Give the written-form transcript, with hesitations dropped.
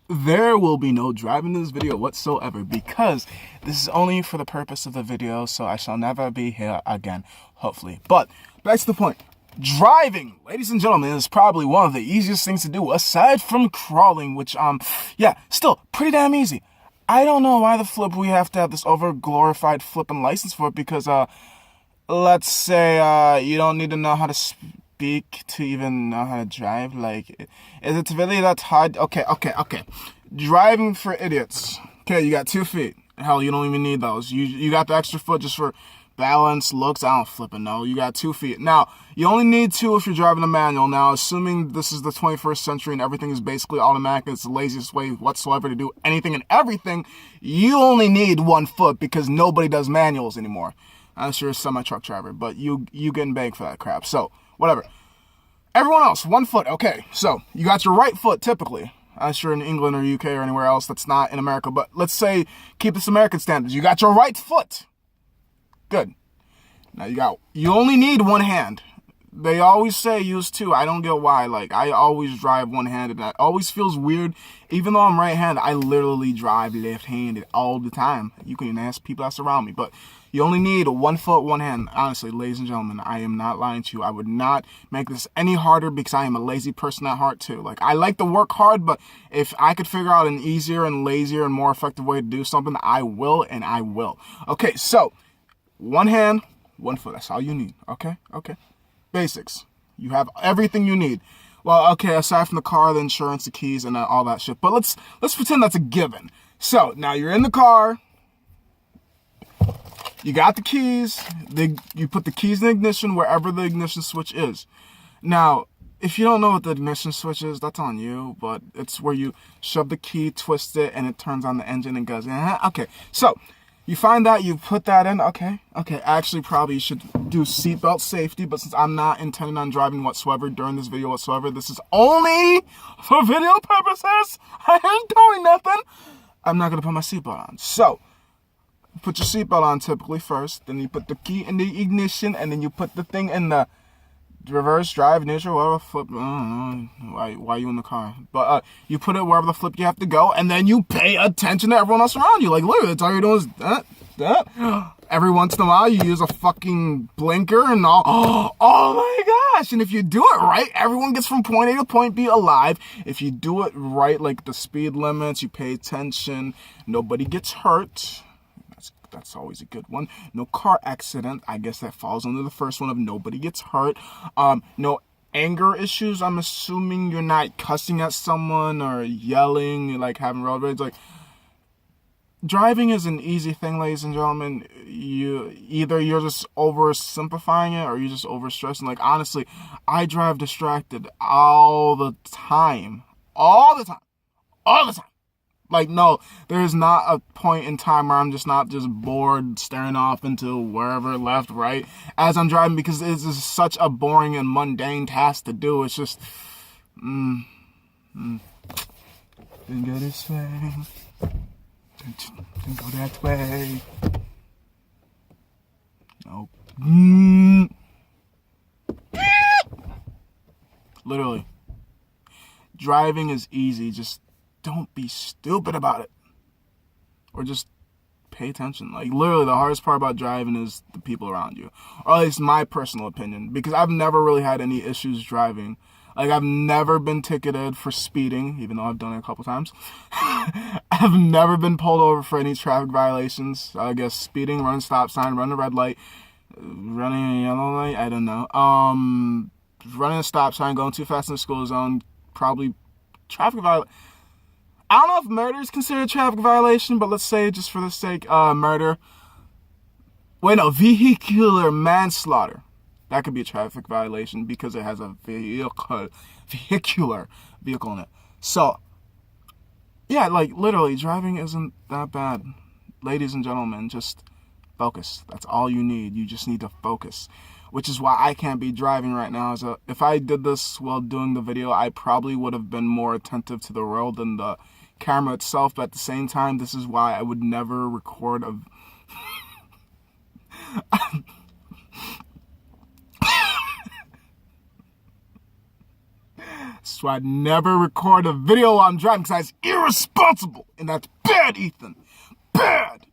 there will be no driving in this video whatsoever because this is only for the purpose of the video, so I shall never be here again, hopefully. But back to the point. Driving, ladies and gentlemen, is probably one of the easiest things to do aside from crawling, which, yeah, still pretty damn easy. I don't know why the flip we have to have this over-glorified flipping license for it because, let's say, you don't need to know how to speak to even know how to drive. Like, is it really that hard? Okay. Driving for idiots. Okay, you got 2 feet. Hell, you don't even need those. You got the extra foot just for balance, looks. I don't flipping know. You got 2 feet. Now, you only need 2 if you're driving a manual. Now, assuming this is the 21st century and everything is basically automatic, it's the laziest way whatsoever to do anything and everything, you only need 1 foot because nobody does manuals anymore. Unless you're a semi-truck driver, but you getting banged for that crap. So, whatever. Everyone else, 1 foot. Okay, so you got your right foot typically. Unless you're in England or UK or anywhere else that's not in America. But let's say, keep this American standards. You got your right foot. Good. Now you only need 1 hand. They always say use 2. I don't get why. Like, I always drive one-handed. That always feels weird. Even though I'm right-handed, I literally drive left-handed all the time. You can ask people that surround me. But you only need 1 foot, 1 hand. Honestly, ladies and gentlemen, I am not lying to you. I would not make this any harder because I am a lazy person at heart too. Like, I like to work hard, but if I could figure out an easier and lazier and more effective way to do something, I will and I will. Okay, so 1 hand, 1 foot. That's all you need. Okay. Basics. You have everything you need. Well, okay, aside from the car, the insurance, the keys, and all that shit. But let's pretend that's a given. So now you're in the car. You got the keys. You put the keys in the ignition wherever the ignition switch is. Now, if you don't know what the ignition switch is, that's on you. But it's where you shove the key, twist it, and it turns on the engine and goes. Okay, so you find that, you put that in. Okay. Actually, probably you should do seatbelt safety. But since I'm not intending on driving whatsoever during this video whatsoever, this is only for video purposes. I ain't doing nothing. I'm not gonna put my seatbelt on. So put your seatbelt on typically first, then you put the key in the ignition, and then you put the thing in the reverse, drive, neutral, whatever flip. I don't know why you in the car, but you put it wherever the flip you have to go, and then you pay attention to everyone else around you. Like, literally, that's all you're doing is that. Every once in a while, you use a fucking blinker and all. Oh my gosh! And if you do it right, everyone gets from point A to point B alive. If you do it right, like the speed limits, you pay attention, nobody gets hurt. That's always a good one. No car accident. I guess that falls under the first one of nobody gets hurt. No anger issues. I'm assuming you're not cussing at someone or yelling, like having road rage. Like, driving is an easy thing, ladies and gentlemen. You're just oversimplifying it or you're just overstressing. Like, honestly, I drive distracted all the time. Like, no, there's not a point in time where I'm just not just bored staring off into wherever, left, right, as I'm driving, because it's just such a boring and mundane task to do. It's just, Then go this way. Then go that way. Nope. Literally. Driving is easy. Just don't be stupid about it. Or just pay attention. Like, literally, the hardest part about driving is the people around you. Or at least my personal opinion. Because I've never really had any issues driving. Like, I've never been ticketed for speeding, even though I've done it a couple times. I've never been pulled over for any traffic violations. I guess speeding, running stop sign, running a red light, running a yellow light, I don't know. Running a stop sign, going too fast in the school zone, probably traffic violation. I don't know if murder is considered a traffic violation, but let's say, just for the sake, murder. Wait, no, vehicular manslaughter. That could be a traffic violation because it has a vehicular vehicle in it. So, yeah, like, literally, driving isn't that bad. Ladies and gentlemen, just focus. That's all you need. You just need to focus. Which is why I can't be driving right now. So if I did this while doing the video, I probably would have been more attentive to the road than the camera itself. But at the same time, this is why I would never record a... So I'd never record a video while I'm driving because that's irresponsible. And that's bad, Ethan. Bad!